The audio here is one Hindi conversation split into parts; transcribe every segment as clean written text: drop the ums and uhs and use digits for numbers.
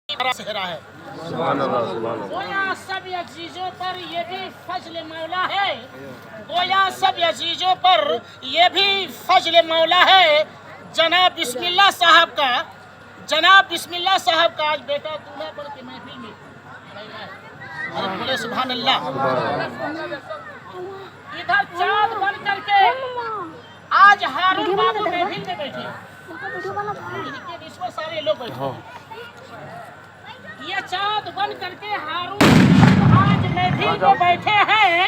सेहरा है। गोया सब अजीजों पर ये भी फजल मौला है, गोया सब अजीजों पर ये भी फजल मौला है। जनाब बिस्मिल्लाह साहब का आज बेटा दूल्हा बन के महफिल में बोले सुभान अल्लाह। इधर चाँद बन करके आज हारून बाबू महफिल में बैठे, इसमें सारे लोग बैठे। ये चाँद बन करके हारून आज महफिल में बैठे हैं,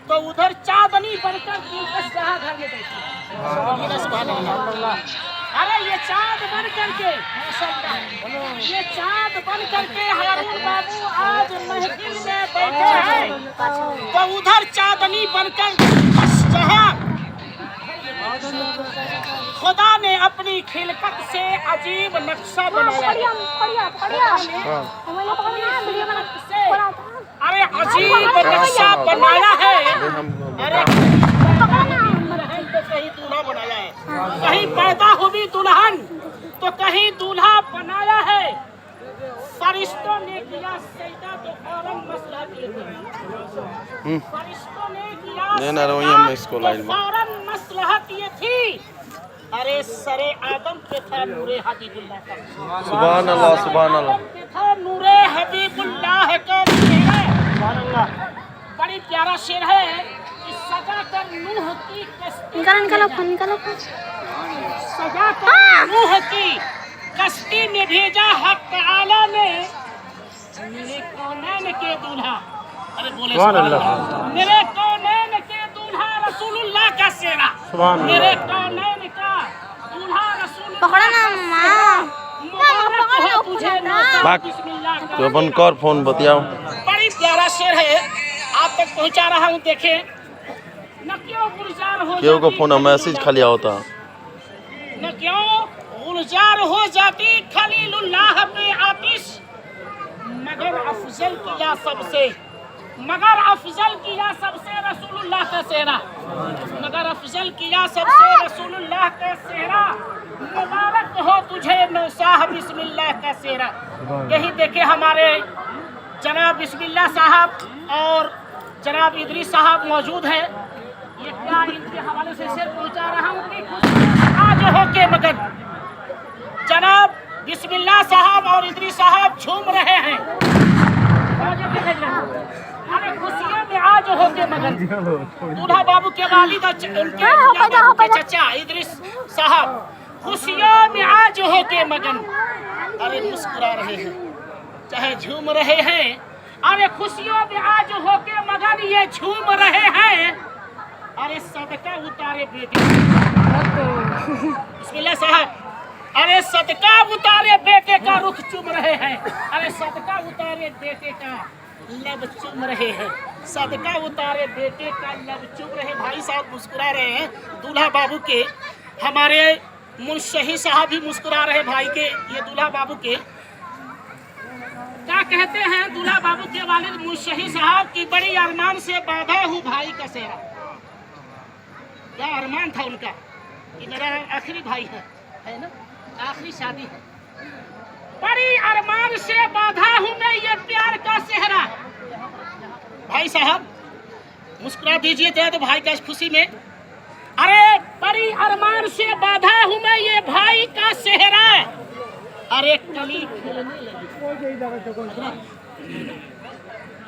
तो उधर चाँदनी बनकर दिलकश जहाँ घर में बैठे। अरे ये चाँद बन करके ये चाँद बन करके हारून बाबू आज महफिल में बैठे हैं, तो उधर चाँदनी बनकर दिलकश जहाँ खुदा ने अपनी खिलकत से अजीब नक्शा बनाया। अरे अजीब नक्शा बनाया है। अरे तो कहीं दूल्हा बनाया है, कहीं पैदा हुई दुल्हन तो कहीं दूल्हा बनाया है। फरिश्तों ने किया सजदा तो फौरन मसला किए थे, फरिश्तों ने किया फौरन मसलहत ये थी। अरे सरे आदम पे था नूरे हबीबुल्लाह का, सुभान अल्लाह सुभान अल्लाह, पे था नूरे हबीबुल्लाह का सुभान अल्लाह। बड़ी प्यारा शेर है। सजा कर नूह की कश्ती, सजा कर नूह की कश्ती में भेजा हक तआला ने मेरे कौनैन के दूल्हा। अरे बोले सुभान अल्लाह। मेरे कौनैन के दूल्हा रसूलुल्लाह का सेरा, मेरे कौनैन का दूल्हा रसूलुल्लाह। तो अपन कर फोन बतियाओ। बड़ी प्यारा शेर है, आप तक पहुंचा रहा हूं। देखें न क्यों गुलजार हो क्यों को फोन मैसेज खाली होता, न क्यों गुलजार हो जाती खलीलुल्लाह पे आतिश, मगर अफजल किया सबसे, मगर अफजल किया सबसे रसूलुल्लाह का सेहरा, मगर अफजल किया सबसे रसूलुल्लाह का सेहरा। मुबारक हो तुझे नौसाह बिस्मिल्लाह का सेहरा। यही देखे हमारे जनाब बिस्मिल्लाह साहब और जनाब इदरीस साहब मौजूद हैं। ये क्या इनके हवाले से शेर पहुंचा रहा हूँ कि आज हो के मगन जनाब बिस्मिल्लाह साहब और इदरीस साहब झूम रहे हैं। अरे खुशियों में आज हो के मगन दूल्हा बाबू के वालिद उनके चचा इदरीस साहब खुशियों में आज हो के मगन। अरे मुस्कुरा रहे हैं चाहे झूम रहे हैं, अरे खुशियों में आज हो के मगन ये झूम रहे हैं। अरे सदका उतारे बेटे बिस्मिल्लाह साहब, अरे सदका उतारे बेटे का रुख चूम रहे हैं। अरे सदका उतारे बेटे का लब चूम रहे हैं, सदका उतारे बेटे का लब चूम रहे। भाई साहब मुस्कुरा रहे हैं दूल्हा बाबू के, हमारे मुंशही साहब भी मुस्कुरा रहे भाई के, ये दूल्हा बाबू के। क्या कहते हैं दूल्हा बाबू के वालिद मुंशही साहब की, बड़ी अरमान से बांधा हूँ भाई का सेहरा। क्या अरमान था उनका कि मेरा आखिरी भाई है ना, आखिरी शादी है। बड़ी अरमान से बांधा हूँ मैं ये प्यार का सेहरा। भाई साहब मुस्कुरा दीजिए तो भाई का इस खुशी में। अरे बड़ी अरमान से बांधा हूँ मैं ये भाई का सेहरा। अरे कली खिलने लगी,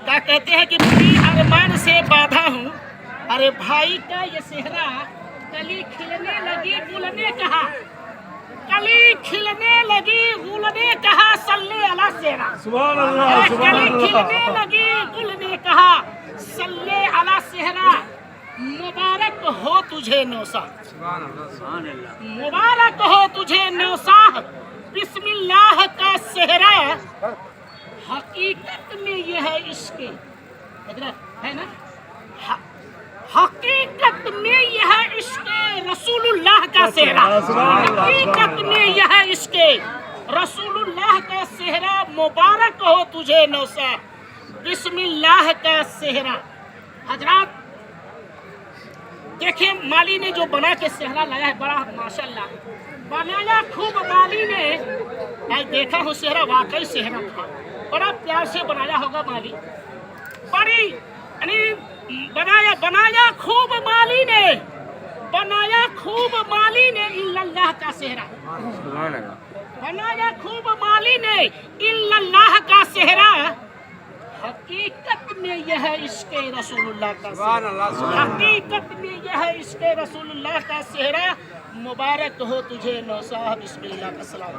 क्या कहते हैं कि बड़ी अरमान से बांधा हूँ, अरे भाई का ये सेहरा। कली खिलने लगी गुलने कहा, कली खिलने लगी गुलने कहा, सल्ले अला सेहरा सुभान अल्लाह। कली खिलने लगी गुलने कहा, सल्ले अला सेहरा। मुबारक हो तुझे नौसाह, मुबारक हो तुझे नौसाह बिस्मिल्लाह का सेहरा। हकीकत में यह है इश्क है ना, हकीकत में यह इश्क रसूलुल्लाह का सेहरा, हकीकत में यह इश्क रसूलुल्लाह का सेहरा। मुबारक हो तुझे नौसा बिस्मिल्लाह का सेहरा। हजरात देखिए माली ने जो बना के सेहरा लाया है, बड़ा माशाल्लाह बनाया खूब माली ने। आज देखा हो सेहरा, वाकई सेहरा था, बड़ा प्यार से बनाया होगा माली, बड़ी यानी बनाया खूब माली ने, बनाया खूब माली ने इल्लल्लाह का सेहरा, बनाया खूब माली ने इल्लल्लाह का सेहरा। हकीकत में यह इश्क़े रसूलुल्लाह का सेहरा, हकीकत में यह इश्क़े रसूलुल्लाह का सेहरा। मुबारक हो तुझे नौसाह, बिस्मिल्लाह का सलाम।